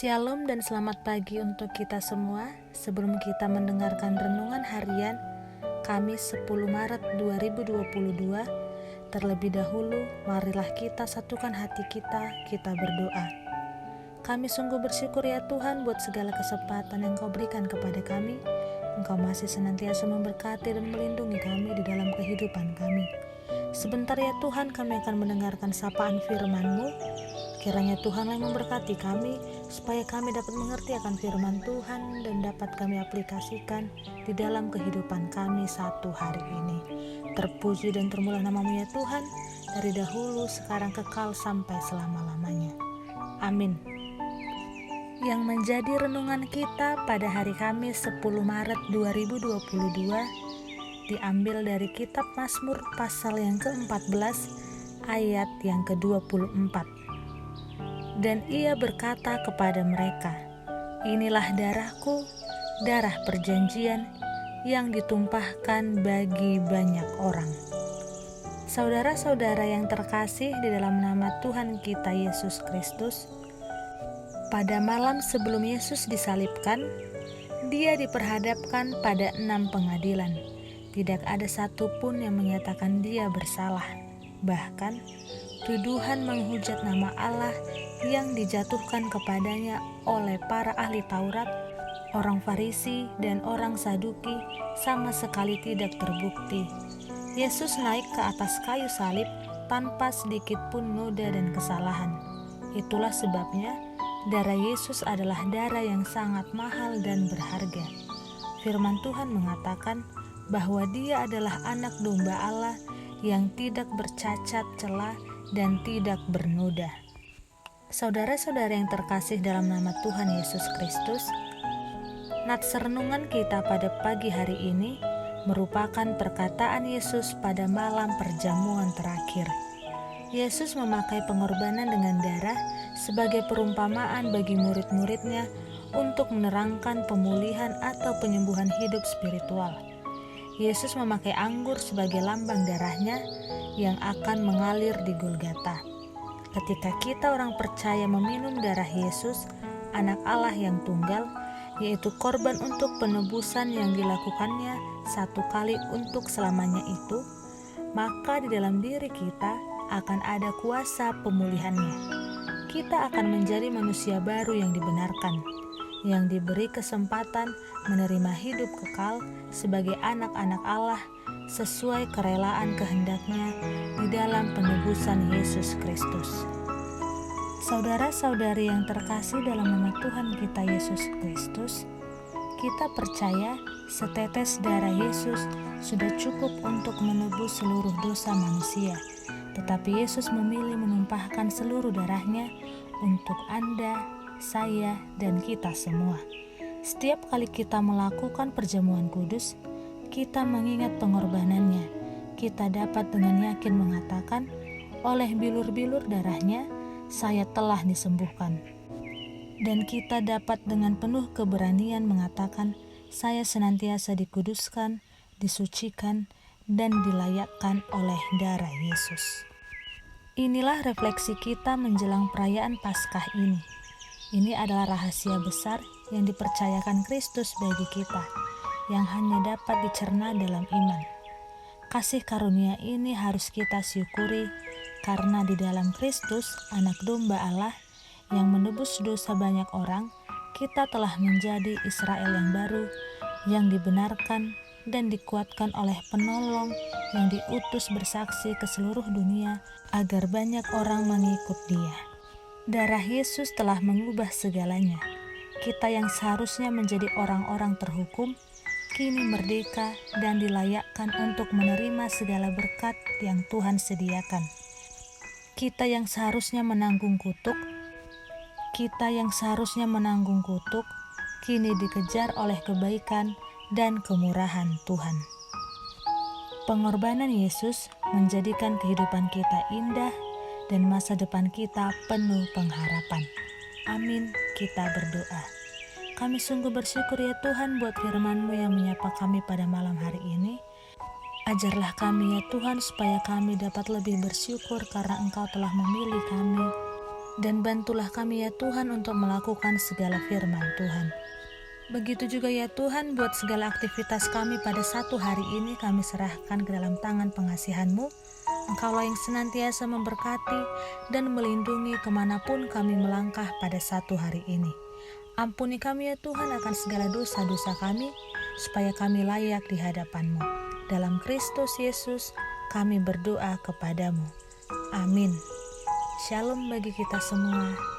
Shalom dan selamat pagi untuk kita semua. Sebelum kita mendengarkan renungan harian Kamis 10 Maret 2022, terlebih dahulu marilah kita satukan hati kita berdoa. Kami sungguh bersyukur ya Tuhan buat segala kesempatan yang Kau berikan kepada kami. Engkau masih senantiasa memberkati dan melindungi kami di dalam kehidupan kami. Sebentar ya Tuhan, kami akan mendengarkan sapaan firman-Mu. Kiranya Tuhan yang memberkati kami, supaya kami dapat mengerti akan firman Tuhan dan dapat kami aplikasikan di dalam kehidupan kami satu hari ini. Terpuji dan termulah nama-Mu ya Tuhan, dari dahulu, sekarang, kekal sampai selama-lamanya. Amin. Yang menjadi renungan kita pada hari Kamis 10 Maret 2022 diambil dari kitab Mazmur pasal yang ke-14 ayat yang ke-24. Dan ia berkata kepada mereka, inilah darahku, darah perjanjian yang ditumpahkan bagi banyak orang. Saudara-saudara yang terkasih di dalam nama Tuhan kita Yesus Kristus, pada malam sebelum Yesus disalibkan, Dia diperhadapkan pada 6 pengadilan. Tidak ada satupun yang menyatakan Dia bersalah. Bahkan, tuduhan menghujat nama Allah yang dijatuhkan kepadanya oleh para ahli Taurat, orang Farisi, dan orang Saduki sama sekali tidak terbukti. Yesus naik ke atas kayu salib tanpa sedikit pun noda dan kesalahan. Itulah sebabnya darah Yesus adalah darah yang sangat mahal dan berharga. Firman Tuhan mengatakan bahwa Dia adalah anak domba Allah yang tidak bercacat celah dan tidak bernoda. Saudara-saudara yang terkasih dalam nama Tuhan Yesus Kristus, nats renungan kita pada pagi hari ini merupakan perkataan Yesus pada malam perjamuan terakhir. Yesus memakai pengorbanan dengan darah sebagai perumpamaan bagi murid-muridnya untuk menerangkan pemulihan atau penyembuhan hidup spiritual. Yesus memakai anggur sebagai lambang darahnya yang akan mengalir di Golgota. Ketika kita orang percaya meminum darah Yesus, anak Allah yang tunggal, yaitu korban untuk penebusan yang dilakukannya satu kali untuk selamanya itu, maka di dalam diri kita akan ada kuasa pemulihannya. Kita akan menjadi manusia baru yang dibenarkan, yang diberi kesempatan menerima hidup kekal sebagai anak-anak Allah sesuai kerelaan kehendaknya di dalam penebusan Yesus Kristus. Saudara-saudari yang terkasih dalam nama Tuhan kita Yesus Kristus, kita percaya setetes darah Yesus sudah cukup untuk menebus seluruh dosa manusia. Tetapi Yesus memilih menumpahkan seluruh darahnya untuk Anda, saya, dan kita semua. Setiap kali kita melakukan perjamuan kudus, kita mengingat pengorbanannya. Kita dapat dengan yakin mengatakan, oleh bilur-bilur darahnya, saya telah disembuhkan. Dan kita dapat dengan penuh keberanian mengatakan, saya senantiasa dikuduskan, disucikan, dan dilayakkan oleh darah Yesus. Inilah refleksi kita menjelang perayaan Paskah ini. Ini adalah rahasia besar yang dipercayakan Kristus bagi kita, yang hanya dapat dicerna dalam iman. Kasih karunia ini harus kita syukuri, karena di dalam Kristus, anak domba Allah, yang menebus dosa banyak orang, kita telah menjadi Israel yang baru, yang dibenarkan dan dikuatkan oleh penolong yang diutus bersaksi ke seluruh dunia, agar banyak orang mengikut Dia. Darah Yesus telah mengubah segalanya. Kita yang seharusnya menjadi orang-orang terhukum, kini merdeka dan dilayakkan untuk menerima segala berkat yang Tuhan sediakan. Kita yang seharusnya menanggung kutuk, kini dikejar oleh kebaikan dan kemurahan Tuhan. Pengorbanan Yesus menjadikan kehidupan kita indah dan masa depan kita penuh pengharapan. Amin, kita berdoa. Kami sungguh bersyukur ya Tuhan buat firman-Mu yang menyapa kami pada malam hari ini. Ajarlah kami ya Tuhan supaya kami dapat lebih bersyukur karena Engkau telah memilih kami Dan bantulah kami ya Tuhan untuk melakukan segala firman Tuhan. Begitu juga ya Tuhan, buat segala aktivitas kami pada satu hari ini kami serahkan ke dalam tangan pengasihan-Mu. Engkaulah yang senantiasa memberkati dan melindungi kemanapun kami melangkah pada satu hari ini. Ampuni kami ya Tuhan akan segala dosa-dosa kami, supaya kami layak di hadapan-Mu. Dalam Kristus Yesus kami berdoa kepadamu. Amin. Shalom bagi kita semua.